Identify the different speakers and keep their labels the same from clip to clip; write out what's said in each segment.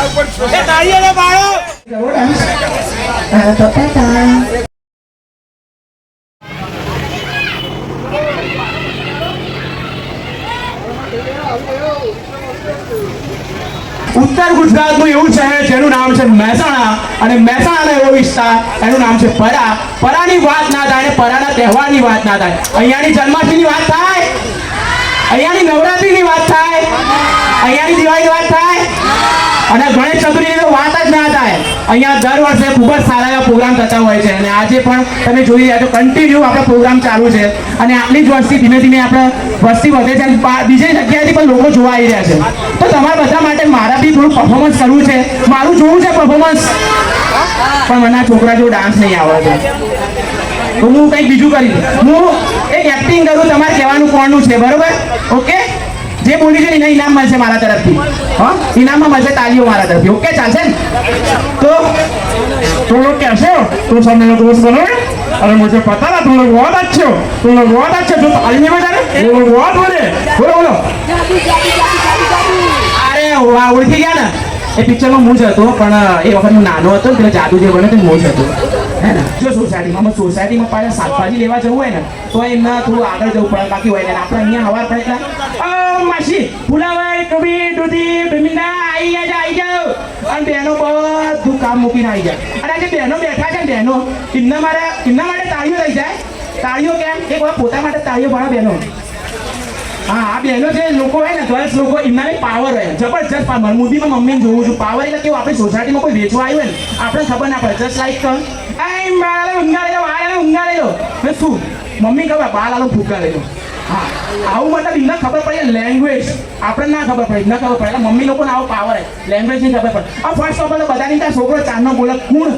Speaker 1: એ તાળીઓને પાડો. ઉત્તર ગુજરાતનું એવું શહેર જેનું નામ છે મહેસાણા અને મહેસાણાનો એવો વિસ્તાર એનું નામ છે પરા. પરાની વાત ના થાય અને પરાના તહેવારની વાત ના થાય. અહીંયાની જન્માષ્ટમીની વાત થાય, અહીંયાની નવરાત્રીની વાત થાય, અહીંયાની દિવાળીની વાત થાય અને ગણેશ ચતુર્થીની તો વાત જ ના થાય. અહીંયા દર વર્ષે ખૂબ જ સારા એવા પ્રોગ્રામ થતા હોય છે અને આજે પણ તમે જોઈ રહ્યા છો કન્ટિન્યુ આપણો પ્રોગ્રામ ચાલુ છે અને આટલી જ વસ્તી ધીમે ધીમે આપણે વસ્તી વધે છે અને બીજી જગ્યાએથી પણ લોકો જોવા આવી રહ્યા છે. તો તમારા બધા માટે મારા બી થોડું પરફોર્મન્સ કરવું છે, મારું જોવું છે પરફોર્મન્સ, પણ મને આ છોકરા જેવો ડાન્સ નહીં આવડે તો હું કંઈક બીજું કરી હું એક એક્ટિંગ કરું. તમારે કહેવાનું કોણનું છે, બરોબર? ઓકે, જે બોલી છે એને ઇનામ મળશે મારા તરફથી. હા, ઇનામમાં મળશે તાલીઓ મારા તરફથી. ઓકે, ચાલશે ને? तो लोग कैसे हो? तुम सब मेरे दोस्त बनोगे? अरे मुझे पता ना, तुम लोग बहुत अच्छे हो, तुम लोग बहुत अच्छे हो. जो ताली नहीं बजा रहे वो लोग बहुत बोले. बोलो बोलो. अरे वाह, ઓળખી ગયા ને? એ પિક્ચરમાં હું જ હતો, પણ એ વખત હું નાનો હતો, પેલા જાદુ જે બને તે હું જ હતો, હે ને? જો સોસાયટીમાં પાછા શાકભાજી લેવા જવું હોય ને તો એમને થોડું આગળ જવું પડે, બાકી હોય ને આપણે અહીંયા હવાર પડે એટલે માસી ફુલાભાઈ કબી દૂધી ભીમિંદા આવી જાઓ અને બહેનો બધું કામ મૂકીને આવી જાય. અને આજે બહેનો બેઠા છે ને, બહેનો એમના માટે તાળીઓ લઈ જાય. તાળીઓ કેમ? એક વાર પોતા માટે તાળીઓ ભરા બહેનો. હા, આ બહેનો જે લોકો હોય ને, ગર્લ્સ લોકો, એમના પાવર હોય જબરજસ્ત પાવર. મોદીમાં મમ્મીને જોઉં છું પાવર એટલે કેવું, આપણી સોસાયટીમાં કોઈ વેચવા આવ્યું હોય ને આપણે ખબર ના પડે. જસ્ટ લાઈક ઊંઘા લેલો મેં શું મમ્મી ખબર બાલ આલો ફૂકા લેલો. હા, આવું મતલબ એમને ખબર પડે. લેંગ્વેજ આપણે ના ખબર પડે, એમને ખબર પડે. મમ્મી લોકોને આવો પાવર હોય, લેંગ્વેજ ની ખબર પડે. ફર્સ્ટ ઓફ ઓલ બધાની ત્યાં છોકરો ચારનો બોલે કુણ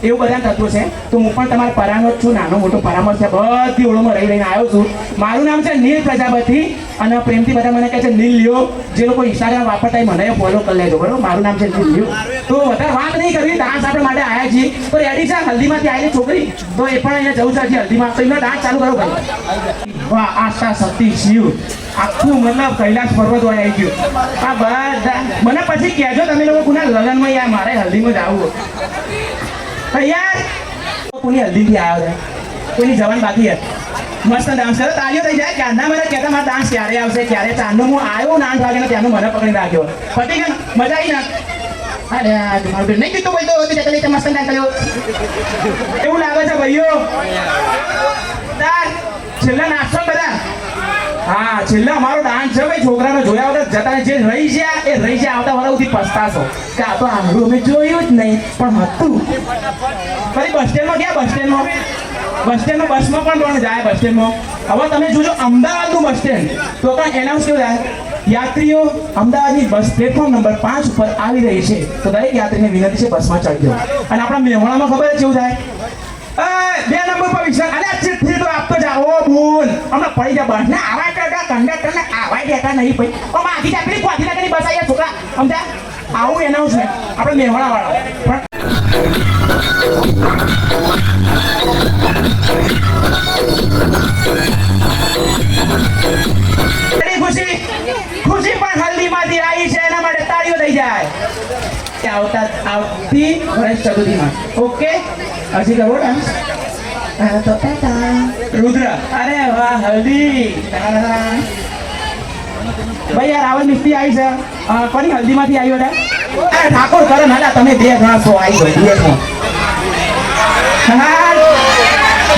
Speaker 1: એવું બધા તત્વો છે. તો હું પણ તમારા પરામર્શ છું, નાનો મોટો પરામર્શ છે, બધી ઓળોમાં રહીને આવ્યો છું. મારું નામ છે નીલ પ્રજાપતિ અને પ્રેમથી બધા મને કહે છે નીલ લ્યો. જે લોકો ઇન્સ્ટાગ્રામ વાપરતા હોય મને ફોલો કરી લેજો, બરોબર? મારું નામ છે નીલ લ્યો. તો વધારે વાત નહીં કરવી, ડાન્સ આપણે માટે આવ્યા છીએ. તો રેડી છે હલ્દીમાંથી આવેલી છોકરી, તો એ પણ અહીંયા જવું છે હજી હલ્દીમાં, તો એમનો ડાન્સ ચાલુ કરો ભાઈ. વાહ, આશા સતી શિવ આખું મતલબ કૈલાસ પર્વત હોય આવી ગયું. આ બધા મને પછી કહેજો તમે લોકો કોના લગ્નમાં યાર મારે હલ્દીમાં જ આવવું યાર. કોની હલ્દીથી આવ્યો છે, કોઈની જવાન બાકી છે? મસ્ત ડાન્સ કરો, તાળીઓ થઈ જાય. ક્યારના મને કહેતા મારા ડાન્સ ક્યારે આવશે ક્યારે? ચારનો હું આવ્યો 8 વાગ્યાનો, ત્યાંનો મને પકડી રાખ્યો. પતી ગયો, મજા આવી ના? અરે મારું બેન નહીં કીધું ભાઈ, તો મસ્ત ડાન્સ કર્યો એવું લાગે છે ભાઈઓ. છેલ્લા નાચશો બધા? હા, છેલ્લે અમારો ડાન્સ છે ભાઈ. છોકરાને જોયા વગર જતા જે રહી ગયા એ રહી ગયા, આવતા વર્ષથી પસ્તાશો કે આ તો આંગળું અમે જોયું જ નહીં પણ હતું. ફરી બસ સ્ટેન્ડમાં ગયા, બસ સ્ટેન્ડમાં બસમાં પણ કોણ જાય બસ સ્ટેન્ડમાં? હવે તમે જોજો અમદાવાદનું બસ સ્ટેન્ડ તો પણ એનાઉન્સ કેવું થાય, યાત્રીઓ અમદાવાદની બસ પ્લેટફોર્મ નંબર 5 ઉપર આવી રહી છે, તો દરેક યાત્રીને વિનંતી છે બસમાં ચડજો. અને આપણા મેહોણામાં ખબર છે કેવું થાય, 2 નંબર પર વિશાલ અરે ચિઠ્ઠી તો આપતો જાઓ બોલ હમણાં પડી જાય બસ ને આવા કરતા કંડક્ટરને આવા દેતા નહીં ભાઈ. પણ બાકી ચાપડી કોથી ના કરી બસ આયા છોકરા સમજા. આવું એનાઉન્સમેન્ટ આપણે મેહોણા વાળા પણ ખુશી પણ હલ્દીમાંથી આવી છે, એના માટે તાળીઓ થઈ જાય. આવતી ગણેશ ચતુર્થીમાં. ઓકે, હજી કરો ડાન્સ. રુદ્ર, અરે વાહ, હલ્દી ભાઈ. યાર રાવલ મિસ્ત્રી આવી છે, કોની હલ્દીમાંથી આવ્યો હતા? અરે ઠાકોર કરો ના, તમે 2 જણા છો આવી ગયો.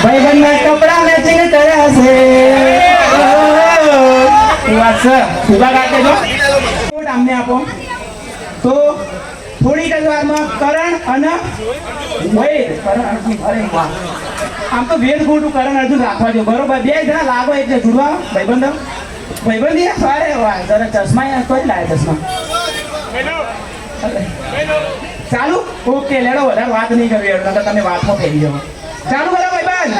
Speaker 1: ભાઈ બંને કપડા મેચિંગ કર્યા છે. વાત છે, સુભા કાઢે જો અમને આપો તો થોડીક જ વારમાં કરણ અને આમ તો વેદ ખોટું કરણ અર્જુન રાખવા જો, બરોબર? 2 જણા લાગો એટલે જોડવા ભાઈબંધ અરે વાહ, જરા ચશ્મા તો જ લાવે ચશ્મા. ચાલુ? ઓકે, લેડો, વધારે વાત નહીં કરવી એટલે તમે વાતમાં ફેરી જાઓ. ચાલુ કરો ભાઈબંધ.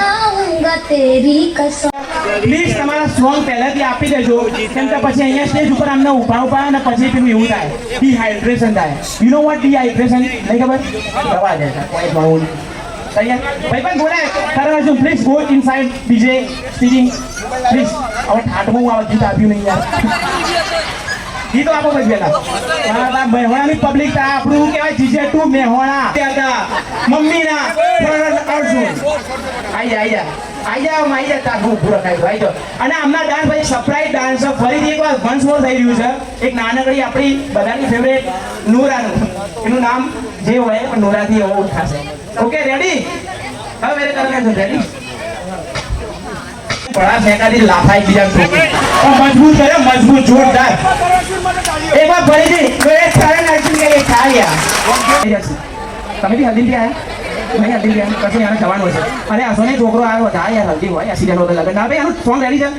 Speaker 1: પ્લીઝ તમારા સોંગ પહેલાથી આપી દેજો, કેમ કે પછી અહીંયા સ્ટેજ ઉપર અમને ઉભા અને પછી પેલું એવું થાય, ડિહાઇડ્રેશન થાય. You know what dehydration? નહીં ખબર? દવા જાય કોઈ મળવું તૈયાર ભાઈબંધ બોલાય Karan Arjun please go inside DJ steering please. હવે ઠાઠમાં હું આ ગીત આપ્યું નહીં યાર. ઈ તો આપો પછી બેટા મહેવાણાની પબ્લિક આપણું કહેવાય જીજે ટુ મહેવાણા હતા મમ્મીના અર્જુન આઈ જા તાગુ પૂરો ખાઈ આઈ જાઓ અને આમના ડાન્સ ભાઈ સરપ્રાઈઝ ડાન્સ ફરીથી એકવાર વન્સ મોર થઈ રહ્યું છે એક નાનકડી આપણી બધાની ફેવરેટ નૂરાનું એનું નામ જે હોય પણ નૂરાથી એવો ઉઠાશે ઓકે રેડી હવે મેરે કરને છો રેડી બડા ફેંકાથી લાફાઈ બીજા મજબૂત કરે મજબૂત જોરદાર એકવાર ફરીથી તો એક સારા નાચી કે ખાયા તમે બી હલ્દી થી આયા નહીં હલ્દી ગયા પછી આને જવાનું છે અરે આ સોને છોકરો આવ્યો હતા યાર હલ્દી હોય એક્સિડન્ટ હોતો લગન ના ભાઈ આનું સોંગ રેડી છે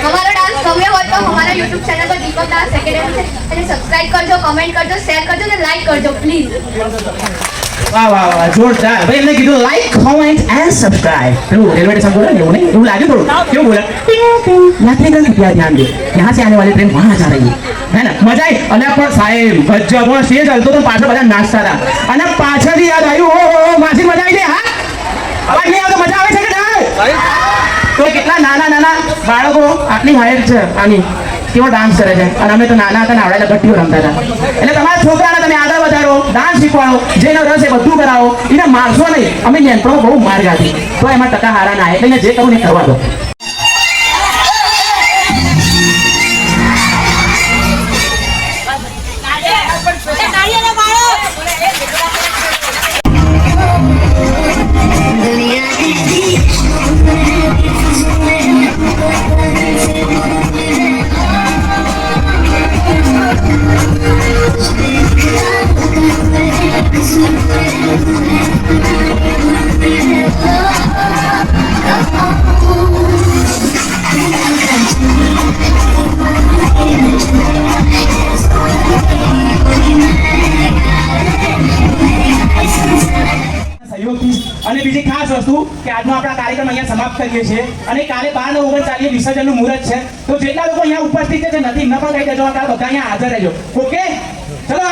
Speaker 2: हमारा डांस गम्यो हो तो हमारा YouTube चैनल पर दीपक डांस एकेडमी से सब्सक्राइब करजो कमेंट करजो शेयर करजो અને લાઈક કરજો પ્લીઝ
Speaker 1: વાહ જોરદાર ભાઈ એમને કીધું લાઈક કમેન્ટ એન્ડ સબસ્ક્રાઇબ પેલું રેલવે સ્ટેશન બોલે એવું નહીં એવું લાગ્યું થોડું કેવું બોલે यात्री का कृपया ध्यान दे यहाँ से आने वाली ट्रेन वहाँ जा रही है ना मजा आई અને પણ સાહેબ ગજબ સ્ટેજ હલતો તો પાછળ બધા નાચતા હતા અને પાછળથી યાદ આવ્યું ઓ માસી મજા આવી ગઈ હા અવાજ નહીં આવતો મજા આવે છે કે ના તો કેટલા નાના બાળકો આટલી હાઈટ છે આની કેવો ડાન્સ કરે છે અને અમે તો નાના હતા ને આવડેલા ગટ્ટીઓ રમતા હતા એટલે તમારા છોકરાને તમે આગળ વધારો ડાન્સ શીખવાડો જેનો રસ એ બધું કરાવો એને મારશો નહીં અમે નેનપણો બહુ માર ગાધી તો એમાં ટકા હારા ના એટલે જે કરું ને કરવા દો અને બીજી ખાસ વસ્તુ કે આજનો આપણા કાર્યક્રમ અહીંયા સમાપ્ત કરીએ છીએ અને કાલે 12/9/39 વિસર્જનનું મુહૂર્ત છે તો જેટલા લોકો અહીંયા ઉપસ્થિત છે નથી ન પણ કહી દેજો કાલે બધા અહીંયા હાજર રહેજો ઓકે ચલો